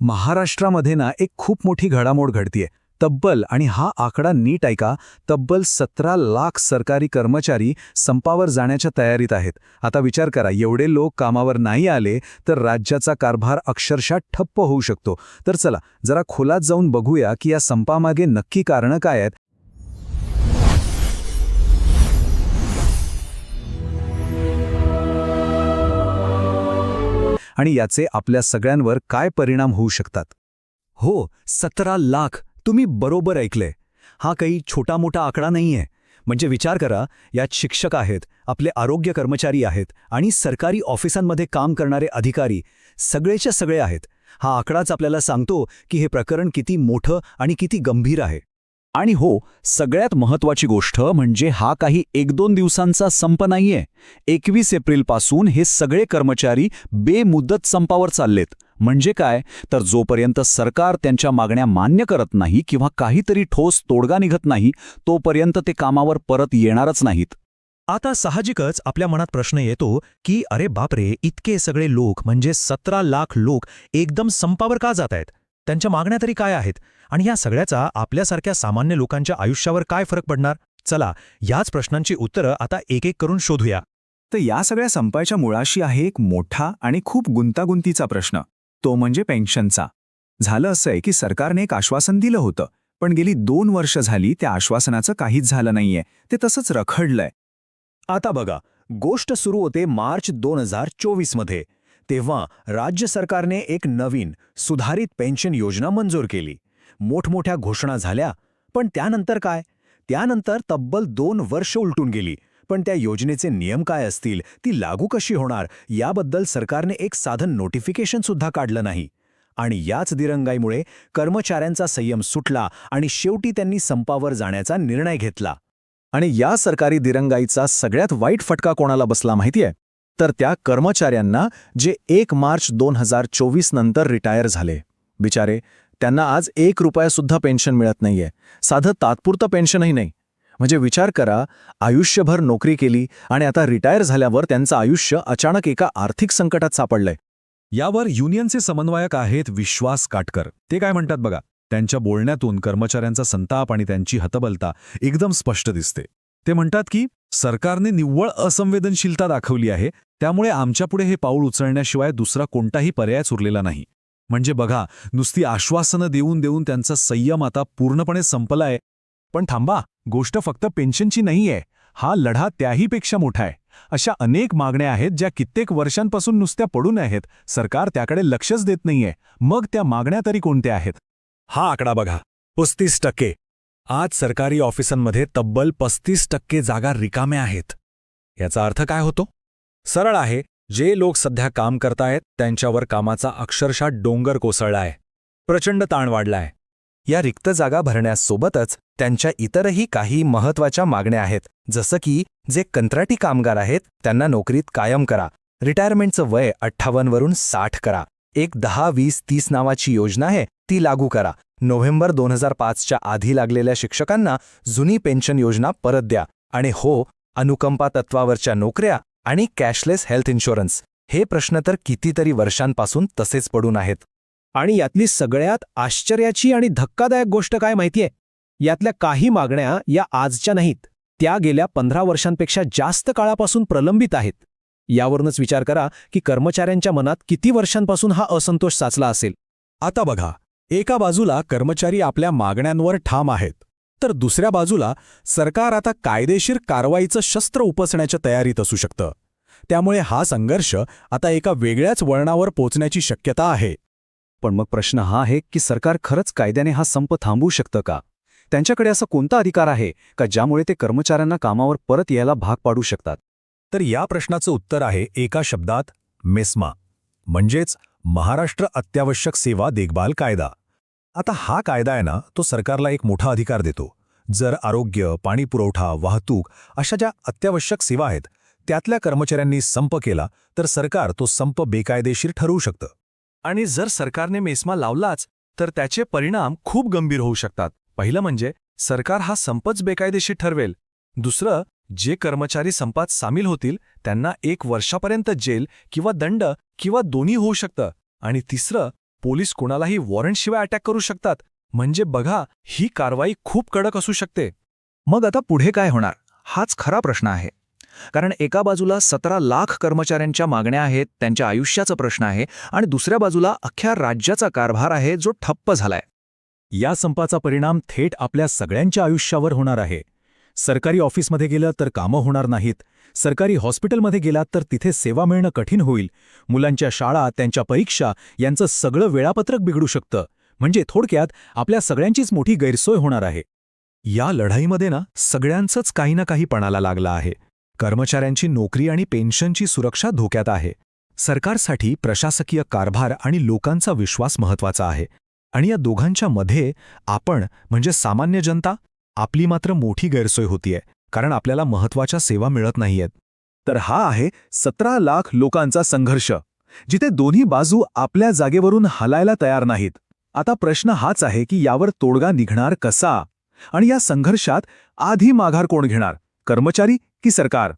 महाराष्ट्रामध्ये ना एक खूप मोठी घडामोड घडतीये. तब्बल, आणि हा आकडा नीट ऐका, तब्बल 17 लाख सरकारी कर्मचारी संपावर जाण्याच्या तयारीत आहेत. आता विचार करा, एवढे लोक कामावर नाही आले तर राज्याचा कारभार अक्षरशः ठप्प होऊ शकतो. तर चला जरा खोलात जाऊन बघूया की या संपामागे नक्की कारणं काय आहेत. आणि याचे आपल्या सगळ्यांवर काय परिणाम होऊ शकतात. हो, 17 लाख, तुम्ही बरोबर ऐकले. हा काही छोटा मोठा आकडा नाहीये. म्हणजे विचार करा, यात शिक्षक आहेत, आपले आरोग्य कर्मचारी आहेत आणि सरकारी ऑफिसांमध्ये काम करणारे अधिकारी, सगळेच्या सगळे आहेत. हा आकडाच आपल्याला सांगतो की हे प्रकरण किती मोठं आणि किती गंभीर आहे. आणि हो, सगळ्यात महत्त्वाची गोष्ट म्हणजे हा काही 1-2 दिवसांचा संप नाहीये. 21 एप्रिलपासून हे सगळे कर्मचारी बेमुदत संपावर चाललेत. म्हणजे काय, तर जोपर्यंत सरकार त्यांच्या मागण्या मान्य करत नाही किंवा काहीतरी ठोस तोडगा निघत नाही, तोपर्यंत ते कामावर परत येणारच नाहीत. आता साहजिकच आपल्या मनात प्रश्न येतो की अरे बापरे, इतके सगळे लोक म्हणजे 17 लाख लोक एकदम संपावर का जात आहेत? त्यांच्या मागण्या तरी काय आहेत? आणि या सगळ्याचा आपल्यासारख्या सामान्य लोकांच्या आयुष्यावर काय फरक पडणार? चला, याच प्रश्नांची उत्तरं आता एक एक करून शोधूया. तर या सगळ्या संपाच्या मुळाशी आहे एक मोठा आणि खूप गुंतागुंतीचा प्रश्न, तो म्हणजे पेन्शनचा. झालं असं आहे की सरकारने एक आश्वासन दिलं होतं, पण गेली 2 वर्ष झाली त्या आश्वासनाचं काहीच झालं नाहीये. ते तसंच रखडलंय. आता बघा, गोष्ट सुरू होते मार्च 2024 मध्ये. तेव्हा राज्य सरकारने एक नवीन सुधारित पेन्शन योजना मंजूर केली. मोठमोठ्या घोषणा झाल्या, पण त्यानंतर काय? त्यानंतर तब्बल 2 वर्ष उलटून गेली. पण त्या योजनेचे नियम काय असतील, ती लागू कशी होणार, याबद्दल सरकारने एक साधं नोटिफिकेशन सुद्धा काढलं नाही. आणि याच दिरंगाईमुळे कर्मचाऱ्यांचा संयम सुटला आणि शेवटी त्यांनी संपावर जाण्याचा निर्णय घेतला. आणि या सरकारी दिरंगाईचा सगळ्यात वाईट फटका कोणाला बसला माहितीये? तर त्या कर्मचाऱ्यांना जे 1 मार्च 2024 नंतर रिटायर झाले. बिचारे, त्यांना आज 1 रुपयासुद्धा पेन्शन मिळत नाहीये. साधं तात्पुरतं पेन्शनही नाही. म्हणजे विचार करा, आयुष्यभर नोकरी केली आणि आता रिटायर झाल्यावर त्यांचं आयुष्य अचानक एका आर्थिक संकटात सापडलंय. यावर युनियनचे समन्वयक आहेत विश्वास काटकर. ते काय म्हणतात बघा, त्यांच्या बोलण्यातून कर्मचाऱ्यांचा संताप आणि त्यांची हतबलता एकदम स्पष्ट दिसते. ते म्हणतात की सरकारने निव्वळ असंवेदनशीलता दाखवली आहे, त्यामुळे आमच्यापुढे हे पाऊल उचलण्याशिवाय दुसरा कोणताही पर्यायच उरलेला नाही. म्हणजे बघा, नुसती आश्वासनं देऊन देऊन त्यांचा संयम आता पूर्णपणे संपलाय. पण थांबा, गोष्ट फक्त पेन्शनची नाहीये. हा लढा त्याहीपेक्षा मोठा आहे. अशा अनेक मागण्या आहेत ज्या कित्येक वर्षांपासून नुसत्या पडून आहेत. सरकार त्याकडे लक्षच देत नाहीये. मग त्या मागण्या तरी कोणत्या आहेत? हा आकडा बघा, 35%. आज सरकारी ऑफिसांमध्ये तब्बल 35% जागा रिकाम्या आहेत. याचा अर्थ काय होतो? सरळ आहे, जे लोक सध्या काम करतायत त्यांच्यावर कामाचा अक्षरशः डोंगर कोसळलाय. प्रचंड ताण वाढलाय. या रिक्त जागा भरण्यासोबतच त्यांच्या इतरही काही महत्त्वाच्या मागण्या आहेत. जसं की जे कंत्राटी कामगार आहेत त्यांना नोकरीत कायम करा, रिटायरमेंटचं वय 58 वरून 60 करा, एक 10-20-30 नावाची योजना आहे ती लागू करा, नोव्हेंबर 2005च्या आधी लागलेल्या शिक्षकांना जुनी पेन्शन योजना परत द्या, आणि हो, अनुकंपा तत्वावरच्या नोकऱ्या आणि कॅशलेस हेल्थ इन्शुरन्स. हे प्रश्न तर कितीतरी वर्षांपासून तसेच पडून आहेत. आणि यातली सगळ्यात आश्चर्याची आणि धक्कादायक गोष्ट काय माहितीये? यातल्या काही मागण्या या आजच्या नाहीत, त्या गेल्या 15 वर्षांपेक्षा जास्त काळापासून प्रलंबित आहेत. यावरूनच विचार करा की कर्मचाऱ्यांच्या मनात किती वर्षांपासून हा असंतोष साचला असेल. आता बघा, एका बाजूला कर्मचारी आपल्या मागण्यांवर ठाम आहेत, तर दुसऱ्या बाजूला सरकार आता कायदेशीर कारवाईचं शस्त्र उपसण्याच्या तयारीत असू शकतं. त्यामुळे हा संघर्ष आता एका वेगळ्याच वळणावर पोचण्याची शक्यता आहे. पण मग प्रश्न हा आहे की सरकार खरंच कायद्याने हा संप थांबवू शकतं का? त्यांच्याकडे असा कोणता अधिकार आहे का ज्यामुळे ते कर्मचाऱ्यांना कामावर परत यायला भाग पाडू शकतात? तर या प्रश्नाचं उत्तर आहे एका शब्दात, मेस्मा. म्हणजेच महाराष्ट्र अत्यावश्यक सेवा देखभाल कायदा. आता हा कायदा आहे ना, तो सरकारला एक मोठा अधिकार देतो. जर आरोग्य, पाणीपुरवठा, वाहतूक अशा ज्या अत्यावश्यक सेवा आहेत त्यातल्या कर्मचाऱ्यांनी संप केला तर सरकार तो संप बेकायदेशीर ठरवू शकतं. आणि जर सरकारने मेस्मा लावलाच तर त्याचे परिणाम खूप गंभीर होऊ शकतात. पहिलं म्हणजे सरकार हा संपच बेकायदेशीर ठरवेल. दुसरं, जे कर्मचारी संपात सामील होतील त्यांना 1 वर्षापर्यंत जेल किंवा दंड किंवा दोन्ही होऊ शकतं. आणि तिसरं, पोलीस कुणालाही वॉरंटशिवाय अटॅक करू शकतात. म्हणजे बघा, ही कारवाई खूप कडक असू शकते. मग आता पुढे काय होणार हाच खरा प्रश्न आहे. कारण एका बाजूला 17 लाख कर्मचाऱ्यांच्या मागण्या आहेत, त्यांच्या आयुष्याचा प्रश्न आहे, आणि दुसऱ्या बाजूला अख्ख्या राज्याचा कारभार आहे जो ठप्प झालाय. या संपाचा परिणाम थेट आपल्या सगळ्यांच्या आयुष्यावर होणार आहे. सरकारी ऑफिसमध्ये गेलं तर कामं होणार नाहीत, सरकारी हॉस्पिटलमध्ये गेलात तर तिथे सेवा मिळणं कठीण होईल, मुलांच्या शाळा, त्यांच्या परीक्षा यांचं सगळं वेळापत्रक बिघडू शकतं. म्हणजे थोडक्यात आपल्या सगळ्यांचीच मोठी गैरसोय होणार आहे. या लढाईमध्ये ना सगळ्यांचंच काही ना काही पणाला लागलं आहे. कर्मचाऱ्यांची नोकरी आणि पेन्शनची सुरक्षा धोक्यात आहे. सरकारसाठी प्रशासकीय कारभार आणि लोकांचा विश्वास महत्वाचा आहे. आणि या दोघांच्या मध्ये आपण म्हणजे सामान्य जनता, आपली मात्र मोठी गैरसोय होतीये, कारण आपल्याला महत्वाच्या सेवा मिळत नाहीयेत. तर हा आहे 17 लाख लोकांचा संघर्ष, जिथे दोन्ही बाजू आपल्या जागेवरून हलायला तयार नाहीत. आता प्रश्न हाच आहे की यावर तोडगा निघणार कसा, आणि या संघर्षात आधी माघार कोण घेणार, कर्मचारी की सरकार?